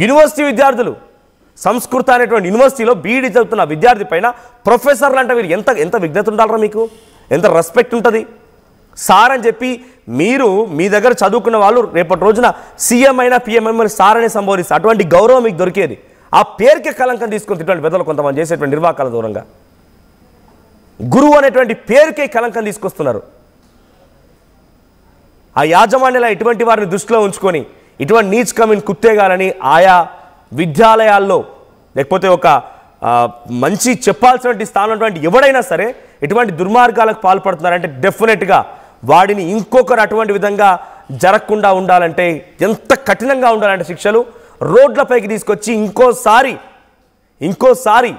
University విద్యార్థులు సంస్కృత అనేటువంటి యూనివర్సిటీలో బీఈడీ చదువుతున్న విద్యార్థి పైన ప్రొఫెసర్లు అంటే వీరు ఎంత విజ్ఞత ఉండాలరా, మీకు ఎంత రెస్పెక్ట్ ఉంటుంది? సార్ అని చెప్పి మీరు మీ దగ్గర చదువుకున్న వాళ్ళు రేపటి రోజున సీఎం అయినా పిఎం అయినా సార్ అనే సంబోధిస్తారు. అటువంటి గౌరవం మీకు దొరికేది. ఆ పేరుకే కలంకం తీసుకొని ఇటువంటి పెద్దలు కొంతమంది చేసేటువంటి నిర్వాకాల దూరంగా గురువు అనేటువంటి పేరుకే కలంకం తీసుకొస్తున్నారు. ఆ యాజమాన్యాల ఇటువంటి వారిని దృష్టిలో ఉంచుకొని ఇటువంటి నీచ్ కమిన్ కుత్తేగాలని ఆయా విద్యాలయాల్లో లేకపోతే ఒక మంచి చెప్పాల్సినటువంటి స్థానం ఎవడైనా సరే ఇటువంటి దుర్మార్గాలకు పాల్పడుతున్నారంటే డెఫినెట్గా వాడిని ఇంకొకరు అటువంటి విధంగా జరగకుండా ఉండాలంటే ఎంత కఠినంగా ఉండాలంటే శిక్షలు రోడ్లపైకి తీసుకొచ్చి ఇంకోసారి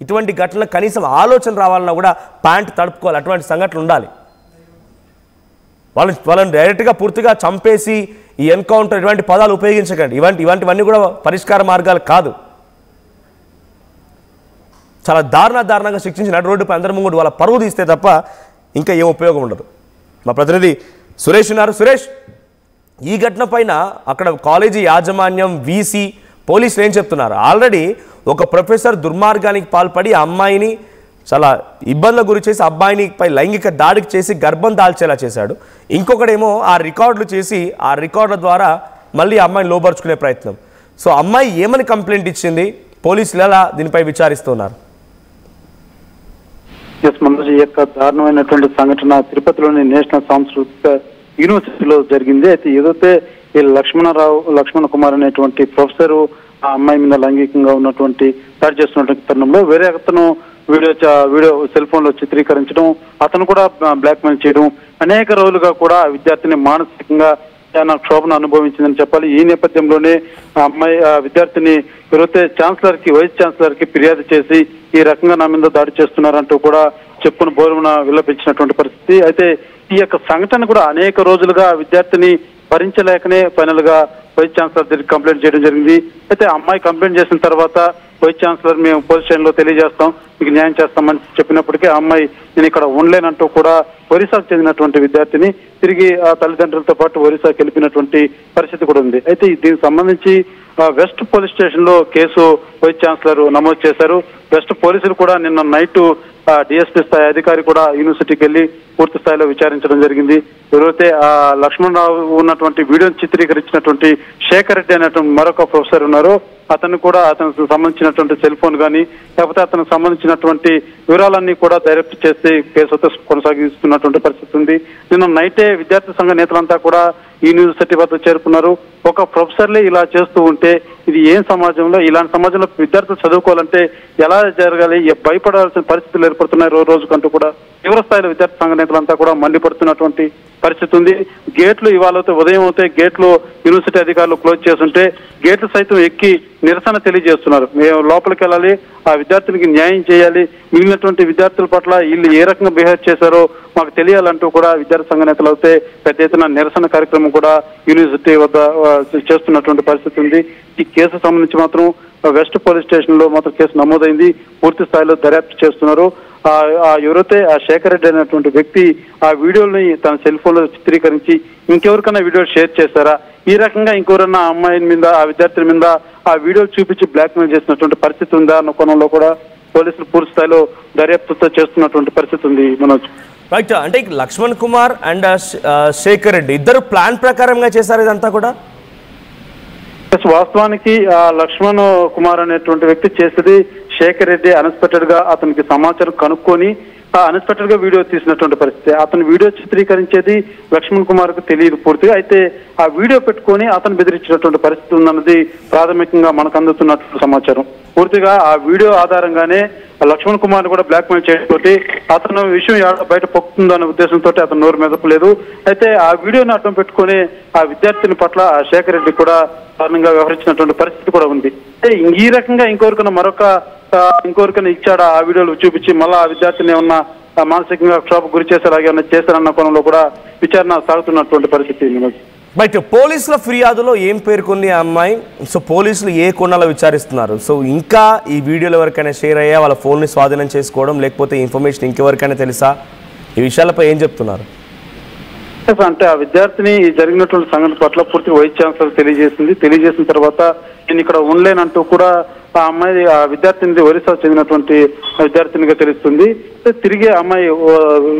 ఇటువంటి ఘటనలకు కనీసం ఆలోచన రావాలన్నా కూడా ప్యాంట్ తడుపుకోవాలి. అటువంటి సంఘటనలు ఉండాలి. వాళ్ళని డైరెక్ట్గా పూర్తిగా చంపేసి ఈ ఎన్కౌంటర్ ఇటువంటి పదాలు ఉపయోగించకండి. ఇవన్నీ కూడా పరిష్కార మార్గాలు కాదు. చాలా దారుణంగా శిక్షించిన రోడ్డుపై అందరి ముందు వాళ్ళ పరువు తీస్తే తప్ప ఇంకా ఏం ఉపయోగం ఉండదు. మా ప్రతినిధి సురేష్ ఉన్నారు. సురేష్, ఈ ఘటన పైన అక్కడ కాలేజీ యాజమాన్యం, వీసీ, పోలీసులు ఏం చెప్తున్నారు? ఆల్రెడీ ఒక ప్రొఫెసర్ దుర్మార్గానికి పాల్పడి ఆ అమ్మాయిని చాలా ఇబ్బందులకు గురి చేసి అబ్బాయిని పై లైంగిక దాడికి చేసి గర్భం దాల్చేలా చేశాడు. ఇంకొకడేమో ఆ రికార్డులు చేసి ఆ రికార్డుల ద్వారా మళ్ళీ అమ్మాయిని లోబరుచుకునే ప్రయత్నం. సో అమ్మాయి ఏమని కంప్లైంట్ ఇచ్చింది? పోలీసులు ఎలా దీనిపై విచారిస్తున్నారు? మనోజ్, ఈ యొక్క దారుణమైనటువంటి సంఘటన తిరుపతిలోని నేషనల్ సాంస్కృతిక యూనివర్సిటీలో జరిగింది. అయితే ఏదైతే ఈ లక్ష్మణ కుమార్ అనేటువంటి ప్రొఫెసర్ ఆ అమ్మాయి మీద లైంగికంగా ఉన్నటువంటి దాడి చేస్తున్నటువంటి తరుణంలో వేరే అతను వీడియో సెల్ ఫోన్ లో చిత్రీకరించడం, అతను కూడా బ్లాక్ మెయిల్ చేయడం, అనేక రోజులుగా కూడా విద్యార్థిని మానసికంగా చాలా క్షోభను అనుభవించిందని చెప్పాలి. ఈ నేపథ్యంలోనే ఆ అమ్మాయి విద్యార్థిని ఎవరైతే వైస్ ఛాన్సలర్ కి ఫిర్యాదు చేసి ఈ రకంగా నా మీద దాడి చేస్తున్నారంటూ కూడా చెప్పును బోరున విలపించినటువంటి పరిస్థితి. అయితే ఈ యొక్క సంఘటన కూడా అనేక రోజులుగా విద్యార్థిని భరించలేకనే ఫైనల్ గా వైస్ ఛాన్సలర్ దగ్గరికి కంప్లైంట్ చేయడం జరిగింది. అయితే అమ్మాయి కంప్లైంట్ చేసిన తర్వాత వైస్ ఛాన్సలర్ మేము పోలీస్ స్టేషన్ లో తెలియజేస్తాం, మీకు న్యాయం చేస్తామని చెప్పినప్పటికీ ఆ అమ్మాయి నేను ఇక్కడ ఉండలేనంటూ కూడా ఒరిస్సాకు చెందినటువంటి విద్యార్థిని తిరిగి ఆ తల్లిదండ్రులతో పాటు ఒరిస్సాకి వెళ్ళిపోయినటువంటి పరిస్థితి కూడా ఉంది. అయితే దీనికి సంబంధించి వెస్ట్ పోలీస్ స్టేషన్ లో కేసు వైస్ ఛాన్సలర్ నమోదు చేశారు. వెస్ట్ పోలీసులు కూడా నిన్న నైట్ డిఎస్పీ స్థాయి అధికారి కూడా యూనివర్సిటీకి వెళ్లి పూర్తి స్థాయిలో విచారించడం జరిగింది. ఎవరైతే ఆ లక్ష్మణరావు ఉన్నటువంటి వీడియోని చిత్రీకరించినటువంటి శేఖర్ రెడ్డి అనేటువంటి మరొక ప్రొఫెసర్ ఉన్నారో అతనికి సంబంధించినటువంటి సెల్ ఫోన్ కానీ లేకపోతే అతనికి సంబంధించినటువంటి వివరాలన్నీ కూడా దర్యాప్తు చేసి కేసుతో కొనసాగిస్తున్నటువంటి పరిస్థితి ఉంది. నిన్న నైటే విద్యార్థి సంఘ నేతలంతా కూడా ఈ యూనివర్సిటీ వద్ద చేరుకున్నారు. ఒక ప్రొఫెసర్లే ఇలా చేస్తూ ఉంటే ఇది ఏం సమాజంలో, ఇలాంటి సమాజంలో విద్యార్థులు చదువుకోవాలంటే ఎలా జరగాలి, భయపడాల్సిన పరిస్థితులు ఏర్పడుతున్నాయి రోజుకంటూ కూడా తీవ్ర స్థాయిలో విద్యార్థి సంఘ నేతలంతా కూడా మండిపడుతున్నటువంటి పరిస్థితి ఉంది. గేట్లు ఇవాళ ఉదయం అయితే గేట్లు యూనివర్సిటీ అధికారులు క్లోజ్ చేస్తుంటే గేట్లు సైతం ఎక్కి నిరసన తెలియజేస్తున్నారు. మేము లోపలికి వెళ్ళాలి, ఆ విద్యార్థులకి న్యాయం చేయాలి, మిగిలినటువంటి విద్యార్థుల పట్ల వీళ్ళు ఏ రకంగా బిహేవ్ చేశారో మాకు తెలియాలంటూ కూడా విద్యార్థి సంఘ నేతలు అయితే పెద్ద ఎత్తున నిరసన కార్యక్రమం కూడా యూనివర్సిటీ వద్ద చేస్తున్నటువంటి పరిస్థితి ఉంది. ఈ కేసు సంబంధించి మాత్రం వెస్ట్ పోలీస్ స్టేషన్ లో మాత్రం కేసు నమోదైంది. పూర్తి స్థాయిలో దర్యాప్తు చేస్తున్నారు. ఎవరైతే ఆ శేఖర్ రెడ్డి అనేటువంటి వ్యక్తి ఆ వీడియోని తన సెల్ ఫోన్ లో చిత్రీకరించి ఇంకెవరికైనా వీడియో షేర్ చేశారా, ఈ రకంగా ఇంకెవరన్నా ఆ అమ్మాయి మీద ఆ విద్యార్థుల మీద ఆ వీడియోలు చూపించి బ్లాక్ మెయిల్ చేసినటువంటి పరిస్థితి ఉందా అన్న కోణంలో కూడా పోలీసులు పూర్తి స్థాయిలో దర్యాప్తుతో చేస్తున్నటువంటి పరిస్థితి ఉంది. మనోజ్, రైట్. అంటే లక్ష్మణ్ కుమార్ అండ్ శేఖర్ రెడ్డి ఇద్దరు ప్లాన్ ప్రకారంగా చేశారు ఇదంతా కూడా? వాస్తవానికి ఆ లక్ష్మణ్ కుమార్ అనేటువంటి వ్యక్తి చేసేది శేఖర్ రెడ్డి అన్ఎక్స్పెక్టెడ్ గా అతనికి సమాచారం కనుక్కొని అన్ఎక్స్పెక్టెడ్ గా వీడియో తీసినటువంటి పరిస్థితి. అతను వీడియో చిత్రీకరించేది లక్ష్మణ్ కుమార్ కు తెలియదు పూర్తిగా. అయితే ఆ వీడియో పెట్టుకొని అతను బెదిరించినటువంటి పరిస్థితి ఉందన్నది ప్రాథమికంగా మనకు అందుతున్నటువంటి సమాచారం. పూర్తిగా ఆ వీడియో ఆధారంగానే లక్ష్మణ్ కుమార్ కూడా బ్లాక్ మెయిల్ చేయడంతో అతను విషయం బయట పొక్కుతుందనే ఉద్దేశంతో అతను నోరు మెదపలేదు. అయితే ఆ వీడియోని అడ్డం పెట్టుకుని ఆ విద్యార్థిని పట్ల ఆ శేఖర్ రెడ్డి కూడా కారణంగా వ్యవహరించినటువంటి పరిస్థితి కూడా ఉంది. ఈ రకంగా ఇంకొకరికైనా ఇచ్చాడా ఆ వీడియోలు చూపించి మళ్ళా ఆ విద్యార్థిని ఏమన్నా మానసికంగా క్షోభకు గురి చేసేలాగా ఏమన్నా చేశారన్న కోణంలో కూడా విచారణ సాగుతున్నటువంటి పరిస్థితి. బట్ పోలీసుల ఫిర్యాదులో ఏం పేర్కొంది ఆ అమ్మాయి? సో పోలీసులు ఏ కోణాల్లో విచారిస్తున్నారు? సో ఇంకా ఈ వీడియోలు ఎవరికైనా షేర్ అయ్యా, వాళ్ళ ఫోన్ని స్వాధీనం చేసుకోవడం లేకపోతే ఇన్ఫర్మేషన్ ఇంకెవరికైనా తెలుసా? ఈ విషయాలపై ఏం చెప్తున్నారు? అంటే ఆ విద్యార్థిని ఈ జరిగినటువంటి సంఘటన పట్ల పూర్తి వైస్ ఛాన్సలర్ తెలియజేసిన తర్వాత నేను ఇక్కడ ఉండలేనంటూ కూడా ఆ అమ్మాయి ఆ విద్యార్థిని ఒరిస్సా చెందినటువంటి విద్యార్థినిగా తెలుస్తుంది. తిరిగి ఆ అమ్మాయి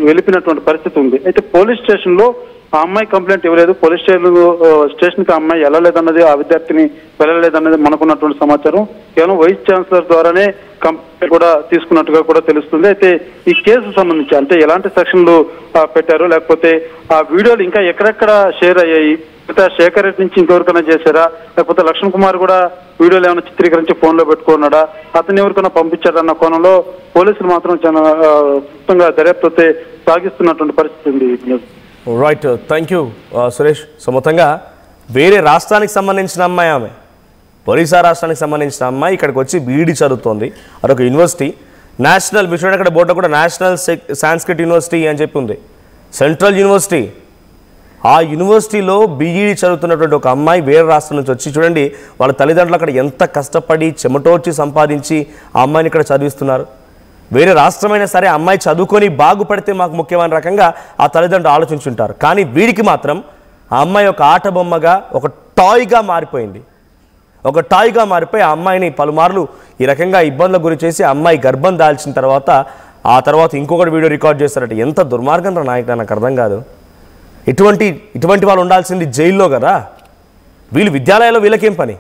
వెళ్ళిపోయినటువంటి పరిస్థితి ఉంది. అయితే పోలీస్ స్టేషన్ లో ఆ అమ్మాయి కంప్లైంట్ ఇవ్వలేదు. పోలీస్ స్టేషన్ కి ఆ అమ్మాయి వెళ్ళలేదన్నది, ఆ విద్యార్థిని వెళ్ళలేదన్నది మనకున్నటువంటి సమాచారం. కేవలం వైస్ ఛాన్సలర్ ద్వారానే కంప్లైంట్ కూడా తీసుకున్నట్టుగా కూడా తెలుస్తుంది. అయితే ఈ కేసు సంబంధించి అంటే ఎలాంటి సెక్షన్లు పెట్టారు, లేకపోతే ఆ వీడియోలు ఇంకా ఎక్కడెక్కడ షేర్ అయ్యాయి, శేఖర్ రెడ్డి నుంచి ఇంకెవరికైనా చేశారా, లేకపోతే లక్ష్మణ్ కుమార్ కూడా వీడియోలు ఏమైనా చిత్రీకరించి ఫోన్ లో పెట్టుకున్నాడా, అతను ఎవరికైనా పంపించాడన్న కోణంలో పోలీసులు మాత్రం చాలా క్లుప్తంగా దర్యాప్తు సాగిస్తున్నటువంటి పరిస్థితి ఉంది. Right, thank you Suresh. So మొత్తంగా వేరే రాష్ట్రానికి సంబంధించిన అమ్మాయి, ఆమె ఒరిస్సా రాష్ట్రానికి సంబంధించిన అమ్మాయి ఇక్కడికి వచ్చి బీఈడి చదువుతోంది. అదొక యూనివర్సిటీ, నేషనల్, మీరు చూడండి అక్కడ బోర్డులో కూడా నేషనల్ సాంస్క్రిట్ యూనివర్సిటీ అని చెప్పి ఉంది, సెంట్రల్ యూనివర్సిటీ. ఆ యూనివర్సిటీలో బీఈడి చదువుతున్నటువంటి ఒక అమ్మాయి వేరే రాష్ట్రం నుంచి వచ్చి, చూడండి వాళ్ళ తల్లిదండ్రులు అక్కడ ఎంత కష్టపడి చెమటోర్చి సంపాదించి ఆ అమ్మాయిని ఇక్కడ చదివిస్తున్నారు. వేరే రాష్ట్రమైనా సరే అమ్మాయి చదువుకొని బాగుపడితే మాకు ముఖ్యమైన రకంగా ఆ తల్లిదండ్రులు ఆలోచించుంటారు. కానీ వీడికి మాత్రం ఆ అమ్మాయి ఒక ఆట బొమ్మగా, ఒక టాయ్గా మారిపోయింది. ఒక టాయ్గా మారిపోయి ఆ అమ్మాయిని పలుమార్లు ఈ రకంగా ఇబ్బందుల గురి చేసి అమ్మాయి గర్భం దాల్చిన తర్వాత ఆ తర్వాత ఇంకొకటి వీడియో రికార్డ్ చేస్తారంటే ఎంత దుర్మార్గం రా నాయకుడు, నాకు అర్థం కాదు. ఇటువంటి వాళ్ళు ఉండాల్సింది జైల్లో కదా. వీళ్ళు విద్యాలయాల్లో వీళ్ళకేం పని?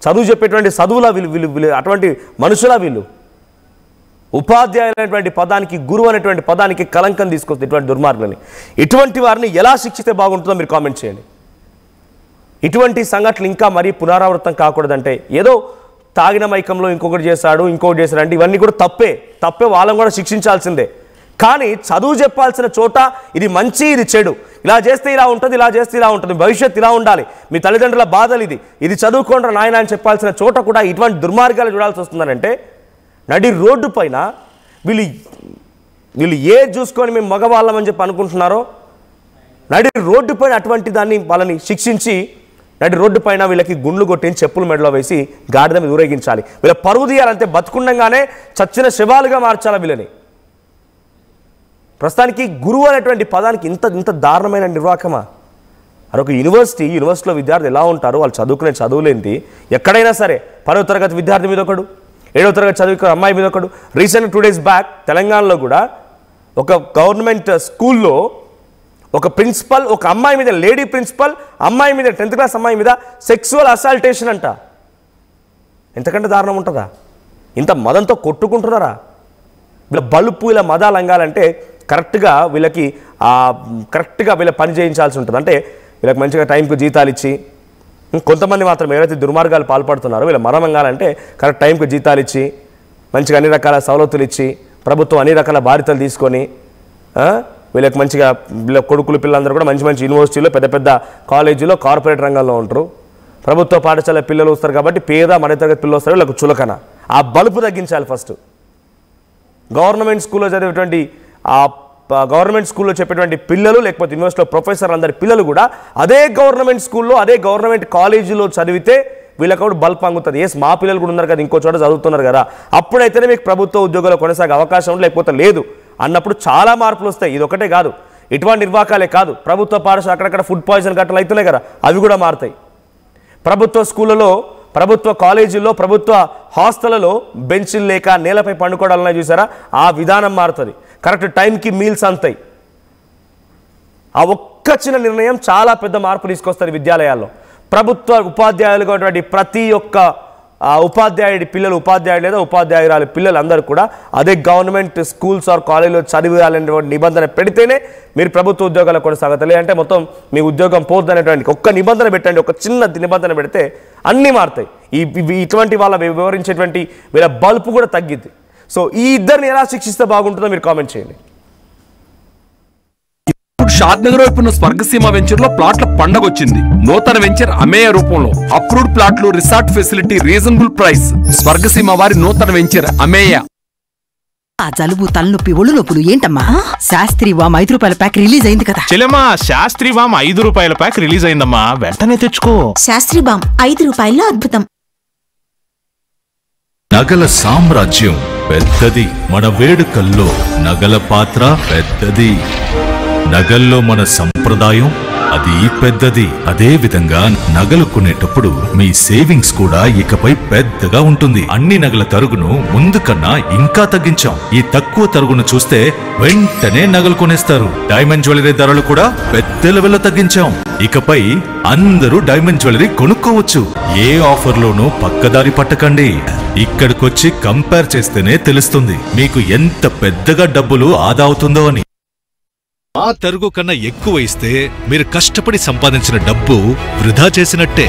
చదువు చెప్పేటువంటి చదువులా వీళ్ళు అటువంటి మనుషులా వీళ్ళు? ఉపాధ్యాయులైనటువంటి పదానికి, గురువు అనేటువంటి పదానికి కలంకం తీసుకొస్తుంది ఇటువంటి దుర్మార్గులని. ఇటువంటి వారిని ఎలా శిక్షిస్తే బాగుంటుందో మీరు కామెంట్ చేయండి. ఇటువంటి సంఘటనలు ఇంకా మరీ పునరావృతం కాకూడదంటే, ఏదో తాగిన మైకంలో ఇంకొకటి చేశాడు అంటే ఇవన్నీ కూడా తప్పే, వాళ్ళని కూడా శిక్షించాల్సిందే. కానీ చదువు చెప్పాల్సిన చోట ఇది మంచి, ఇది చెడు, ఇలా చేస్తే ఇలా ఉంటుంది, ఇలా చేస్తే ఇలా ఉంటుంది, భవిష్యత్తు ఇలా ఉండాలి, మీ తల్లిదండ్రుల బాధలు ఇది చదువుకోండి నాయన అని చెప్పాల్సిన చోట కూడా ఇటువంటి దుర్మార్గాలు చూడాల్సి వస్తుందనంటే, నడి రోడ్డు పైన వీళ్ళు ఏ చూసుకొని మేము మగవాళ్ళమని చెప్పి అనుకుంటున్నారో, నడి రోడ్డు పైన అటువంటి దాన్ని వాళ్ళని శిక్షించి నడి రోడ్డు పైన వీళ్ళకి గుండ్లు కొట్టించి చెప్పులు మెడలో వేసి గాడిద మీద ఊరేగించాలి. వీళ్ళ పరువు తీయాలంటే బతుకుండగానే చచ్చిన శవాలుగా మార్చాలి వీళ్ళని. ప్రస్తుతానికి గురువు అనేటువంటి పదానికి ఇంత దారుణమైన నిర్వాకమా? అదొక యూనివర్సిటీలో విద్యార్థులు ఎలా ఉంటారు, వాళ్ళు చదువుకునే చదువులేంటి, ఎక్కడైనా సరే 10వ తరగతి విద్యార్థి మీద ఒకడు, 7వ తరగతి చదువుకునే అమ్మాయి మీద ఒకడు. రీసెంట్ 2 days బ్యాక్ తెలంగాణలో కూడా ఒక గవర్నమెంట్ స్కూల్లో ఒక ప్రిన్సిపల్ ఒక అమ్మాయి మీద, లేడీ ప్రిన్సిపల్ అమ్మాయి మీద, 10th క్లాస్ అమ్మాయి మీద సెక్సువల్ అసాల్టేషన్ అంట. ఎంతకంటే దారుణం ఉంటుందా? ఇంత మదంతో కొట్టుకుంటున్నారా? వీళ్ళ బలుపు, ఇలా మదాలు అంగాలంటే కరెక్ట్గా వీళ్ళ పని చేయించాల్సి ఉంటుంది. అంటే వీళ్ళకి మంచిగా టైంకి జీతాలు ఇచ్చి, కొంతమంది మాత్రం ఎవరైతే దుర్మార్గాలు పాల్పడుతున్నారో వీళ్ళ మరమంగాలంటే కరెక్ట్ టైంకి జీతాలు ఇచ్చి, మంచిగా అన్ని రకాల సవలతులు ఇచ్చి, ప్రభుత్వం అన్ని రకాల బాధ్యతలు తీసుకొని వీళ్ళకి మంచిగా వీళ్ళ కొడుకులు పిల్లలందరూ కూడా మంచి యూనివర్సిటీలో, పెద్ద కాలేజీలో, కార్పొరేట్ రంగంలో ఉంటారు. ప్రభుత్వ పాఠశాల పిల్లలు వస్తారు కాబట్టి పేద మధ్యతరగతి పిల్లలు వస్తారు, వీళ్ళకి చులకన. ఆ బలుపు తగ్గించాలి ఫస్ట్. గవర్నమెంట్ స్కూల్లో చదివేటువంటి గవర్నమెంట్ స్కూల్లో చెప్పేటువంటి పిల్లలు, లేకపోతే యూనివర్సిటీలో ప్రొఫెసర్ అందరి పిల్లలు కూడా అదే గవర్నమెంట్ స్కూల్లో, అదే గవర్నమెంట్ కాలేజీలో చదివితే వీళ్ళకి కూడా బల్బ్ అంగుతుంది. మా పిల్లలు కూడా ఉన్నారు కదా, ఇంకో చోట చదువుతున్నారు కదా, అప్పుడైతేనే మీకు ప్రభుత్వ ఉద్యోగాలు కొనసాగే అవకాశం ఉంది, లేకపోతే లేదు అన్నప్పుడు చాలా మార్పులు వస్తాయి. ఇది ఒకటే కాదు, ఇటువంటి నిర్వాకాలే కాదు, ప్రభుత్వ పాఠశాల అక్కడక్కడ ఫుడ్ పాయిజన్ గట్టలు అవుతున్నాయి కదా, అవి కూడా మారుతాయి. ప్రభుత్వ స్కూళ్ళలో, ప్రభుత్వ కాలేజీల్లో, ప్రభుత్వ హాస్టళ్లలో బెంచ్లు లేక నేలపై పండుకోవడాలన్నా చూసారా, ఆ విధానం మారుతుంది. కరెక్ట్ టైంకి మీల్స్ అంతాయి. ఆ ఒక్క చిన్న నిర్ణయం చాలా పెద్ద మార్పు తీసుకొస్తుంది విద్యాలయాల్లో. ప్రభుత్వ ఉపాధ్యాయులుగా ఉన్నటువంటి ప్రతి ఒక్క ఉపాధ్యాయుడి పిల్లలు, ఉపాధ్యాయుడు లేదా ఉపాధ్యాయురాలు పిల్లలు అందరూ కూడా అదే గవర్నమెంట్ స్కూల్స్ ఆర్ కాలేజీలో చదివేయాలనేటువంటి నిబంధన పెడితేనే మీరు ప్రభుత్వ ఉద్యోగాలు కొనసాగుతాయి. లేదంటే మొత్తం మీ ఉద్యోగం పోద్దనేటువంటి ఒక్క నిబంధన పెట్టండి, ఒక చిన్న నిబంధన పెడితే అన్నీ మారుతాయి. ఇటువంటి వాళ్ళ వివరించేటువంటి వీళ్ళ బల్పు కూడా తగ్గిద్ది. సో ఈ ఇద్దరిని ఎలా శిక్షిస్తే బాగుంటుందో మీరు కామెంట్ చేయండి. షాద్నగర్ వైపు ఉన్న స్వర్గసీమ వెంచర్ లో ప్లాట్ల పండగ వచ్చింది. నూతన వెంచర్ అమేయ రూపంలో అప్రూవ్డ్ ప్లాట్లు, resort facility, reasonable price. Swargaseema వారి నూతన వెంచర్ అమేయ. ఆ జలుబు, తలనొప్పి, ఒళ్ళు నొప్పులు ఏంటమ్మా? శాస్త్రి వామ్ 5 రూపాయల ప్యాక్ రిలీజ్ అయింది కదా. చెల్లెమ్మా, శాస్త్రి వామ్ 5 రూపాయల ప్యాక్ రిలీజ్ అయిందమ్మా, వెంటనే తెచ్చుకో. శాస్త్రి వామ్ 5 రూపాయల్లో అద్భుతం. నగల సామ్రాజ్యం పెద్దది, మన వేడుకల్లో నగల పాత్ర పెద్దది. నగల్లో మన సంప్రదాయం అది పెద్దది. అదే విధంగా నగలు కొనేటప్పుడు మీ సేవింగ్స్ కూడా ఇకపై పెద్దగా ఉంటుంది. అన్ని నగల తరుగును ముందు కన్నా ఇంకా తగ్గించాం. ఈ తక్కువ తరుగును చూస్తే వెంటనే నగలు కొనేస్తారు. డైమండ్ జ్యువెలరీ ధరలు కూడా పెద్ద లెవెల్లో తగ్గించాం. ఇకపై అందరూ డైమండ్ జ్యువెలరీ కొనుక్కోవచ్చు. ఏ ఆఫర్లోనూ పక్కదారి పట్టకండి. ఇక్కడికొచ్చి కంపేర్ చేస్తేనే తెలుస్తుంది మీకు ఎంత పెద్దగా డబ్బులు ఆదా అవుతుందో అని. ఆ తరుగు కన్నా ఎక్కువ ఇస్తే మీరు కష్టపడి సంపాదించిన డబ్బు వృధా చేసినట్టే.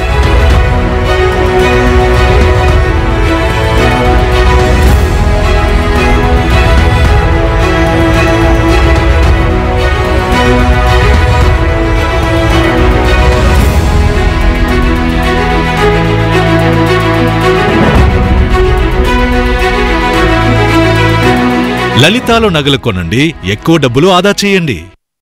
లలితాలో నగలు కొనండి, ఎక్కువ డబ్బులు ఆదా చేయండి.